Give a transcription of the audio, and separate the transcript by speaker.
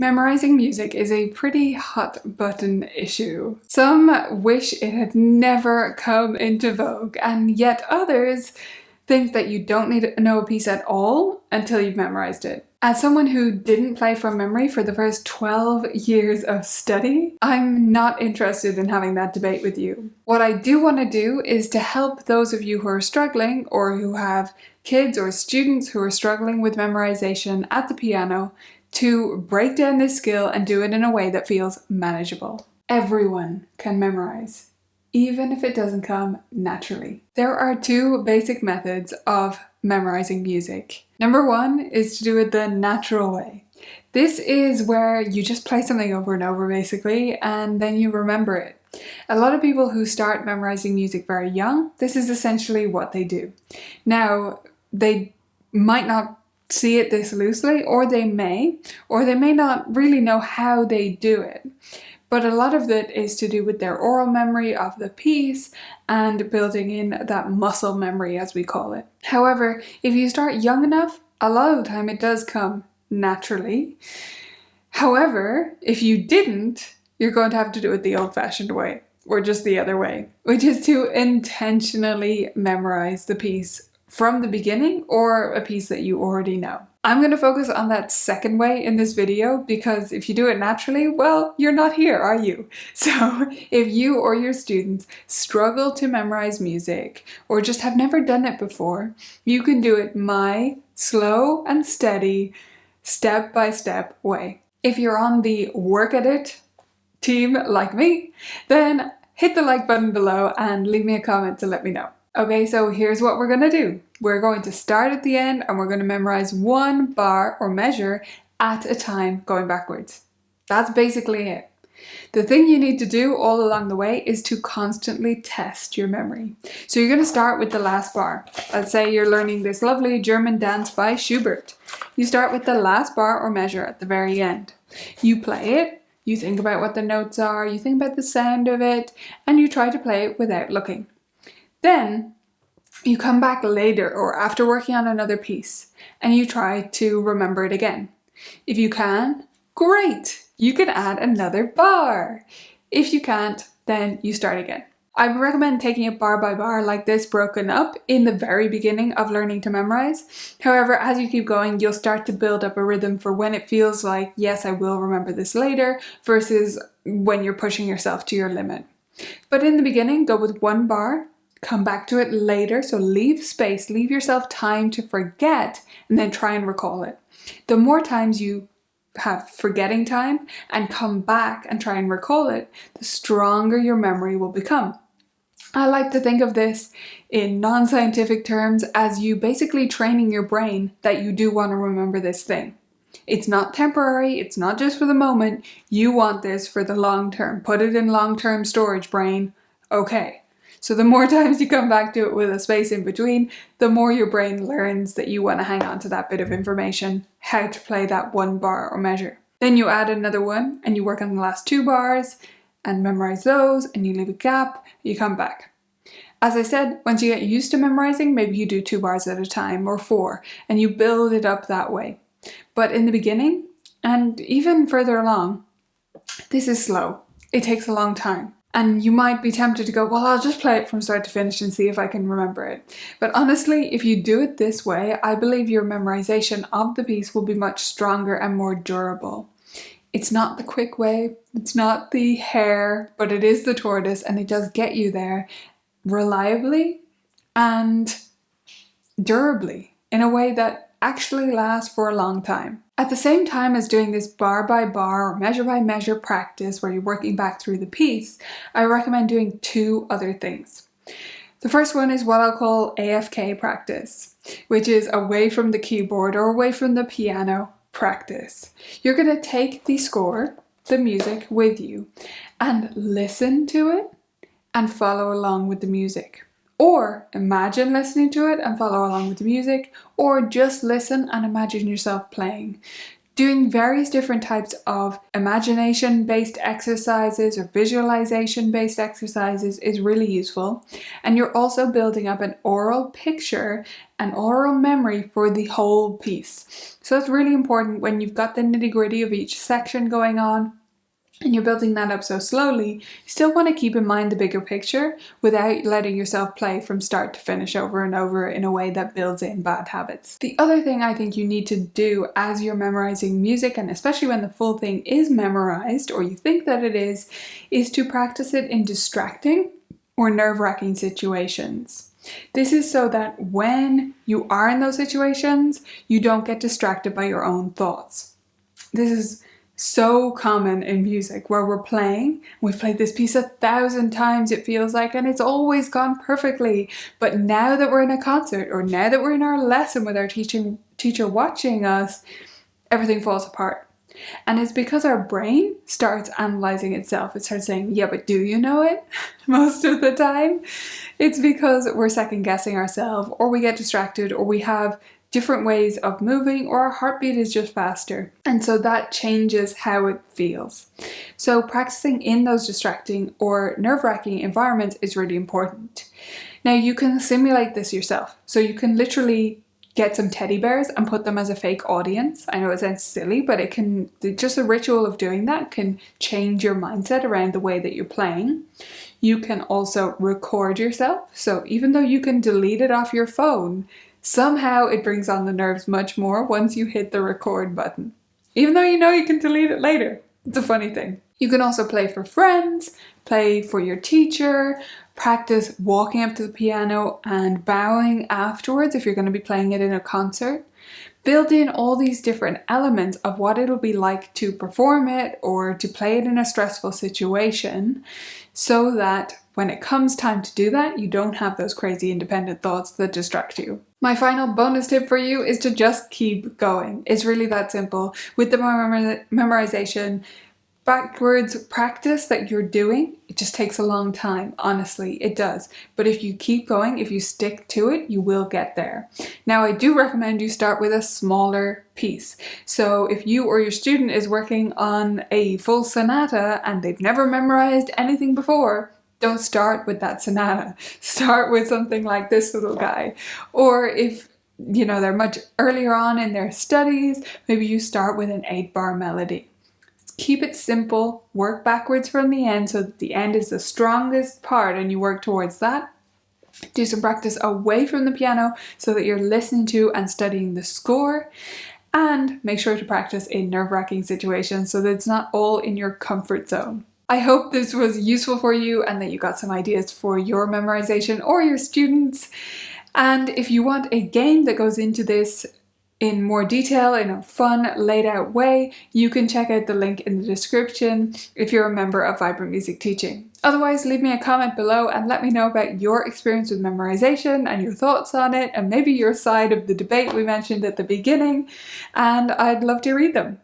Speaker 1: Memorizing music is a pretty hot button issue. Some wish it had never come into vogue, and yet others think that you don't need to know a piece at all until you've memorized it. As someone who didn't play from memory for the first 12 years of study, I'm not interested in having that debate with you. What I do want to do is to help those of you who are struggling or who have kids or students who are struggling with memorization at the piano to break down this skill and do it in a way that feels manageable. Everyone can memorize, even if it doesn't come naturally. There are two basic methods of memorizing music. Number one is to do it the natural way. This is where you just play something over and over basically, and then you remember it. A lot of people who start memorizing music very young, this is essentially what they do. Now, they might not see it this loosely, or they may not really know how they do it. But a lot of it is to do with their oral memory of the piece and building in that muscle memory, as we call it. However, if you start young enough, a lot of the time it does come naturally. However, if you didn't, you're going to have to do it the old-fashioned way, or just the other way, which is to intentionally memorize the piece from the beginning or a piece that you already know. I'm going to focus on that second way in this video because if you do it naturally, well, you're not here, are you? So if you or your students struggle to memorize music or just have never done it before, you can do it my slow and steady, step-by-step way. If you're on the work at it team like me, then hit the like button below and leave me a comment to let me know. Okay, so here's what we're going to do. We're going to start at the end and we're going to memorize one bar or measure at a time going backwards. That's basically it. The thing you need to do all along the way is to constantly test your memory. So you're going to start with the last bar. Let's say you're learning this lovely German dance by Schubert. You start with the last bar or measure at the very end. You play it, you think about what the notes are, you think about the sound of it, and you try to play it without looking. Then you come back later or after working on another piece and you try to remember it again. If you can, great! You can add another bar. If you can't, then you start again. I recommend taking it bar by bar like this, broken up in the very beginning of learning to memorize. However, as you keep going, you'll start to build up a rhythm for when it feels like, yes, I will remember this later, versus when you're pushing yourself to your limit. But in the beginning, go with one bar. Come back to it later, so leave space, leave yourself time to forget, and then try and recall it. The more times you have forgetting time and come back and try and recall it, the stronger your memory will become. I like to think of this in non-scientific terms as you basically training your brain that you do want to remember this thing. It's not temporary, it's not just for the moment, you want this for the long term. Put it in long-term storage, brain. Okay. So the more times you come back to it with a space in between, the more your brain learns that you want to hang on to that bit of information, how to play that one bar or measure. Then you add another one and you work on the last two bars and memorize those and you leave a gap, you come back. As I said, once you get used to memorizing, maybe you do 2 bars at a time or 4 and you build it up that way. But in the beginning and even further along, this is slow. It takes a long time. And you might be tempted to go, well, I'll just play it from start to finish and see if I can remember it. But honestly, if you do it this way, I believe your memorization of the piece will be much stronger and more durable. It's not the quick way, it's not the hare, but it is the tortoise, and it does get you there reliably and durably in a way that actually lasts for a long time. At the same time as doing this bar by bar or measure by measure practice where you're working back through the piece, I recommend doing 2 other things. The first one is what I'll call AFK practice, which is away from the keyboard or away from the piano practice. You're going to take the score, the music, with you and listen to it and follow along with the music. Or imagine listening to it and follow along with the music, or just listen and imagine yourself playing. Doing various different types of imagination-based exercises or visualization-based exercises is really useful. And you're also building up an oral picture, an oral memory for the whole piece. So it's really important when you've got the nitty-gritty of each section going on, and you're building that up so slowly, you still want to keep in mind the bigger picture without letting yourself play from start to finish over and over in a way that builds in bad habits. The other thing I think you need to do as you're memorizing music, and especially when the full thing is memorized, or you think that it is to practice it in distracting or nerve-wracking situations. This is so that when you are in those situations, you don't get distracted by your own thoughts. This is so common in music where we're playing, we've played this piece 1,000 times it feels like, and it's always gone perfectly. But now that we're in a concert, or now that we're in our lesson with our teacher watching us, everything falls apart. And it's because our brain starts analyzing itself. It starts saying, yeah, but do you know it? Most of the time. It's because we're second guessing ourselves, or we get distracted, or we have different ways of moving, or our heartbeat is just faster. And so that changes how it feels. So practicing in those distracting or nerve-wracking environments is really important. Now you can simulate this yourself. So you can literally get some teddy bears and put them as a fake audience. I know it sounds silly, but it can, just the ritual of doing that can change your mindset around the way that you're playing. You can also record yourself. So even though you can delete it off your phone, somehow it brings on the nerves much more once you hit the record button. Even though you know you can delete it later. It's a funny thing. You can also play for friends, play for your teacher, practice walking up to the piano and bowing afterwards if you're going to be playing it in a concert. Build in all these different elements of what it'll be like to perform it or to play it in a stressful situation, so that when it comes time to do that, you don't have those crazy independent thoughts that distract you. My final bonus tip for you is to just keep going. It's really that simple. With the memorization, backwards practice that you're doing, it just takes a long time. Honestly, it does. But if you keep going, if you stick to it, you will get there. Now, I do recommend you start with a smaller piece. So if you or your student is working on a full sonata and they've never memorized anything before, don't start with that sonata. Start with something like this little guy. Or if they're much earlier on in their studies, maybe you start with an 8-bar melody. Keep it simple, work backwards from the end so that the end is the strongest part and you work towards that. Do some practice away from the piano so that you're listening to and studying the score. And make sure to practice in nerve-wracking situations so that it's not all in your comfort zone. I hope this was useful for you and that you got some ideas for your memorization or your students. And if you want a game that goes into this in more detail, in a fun, laid out way, you can check out the link in the description if you're a member of Vibrant Music Teaching. Otherwise, leave me a comment below and let me know about your experience with memorization and your thoughts on it, and maybe your side of the debate we mentioned at the beginning, and I'd love to read them.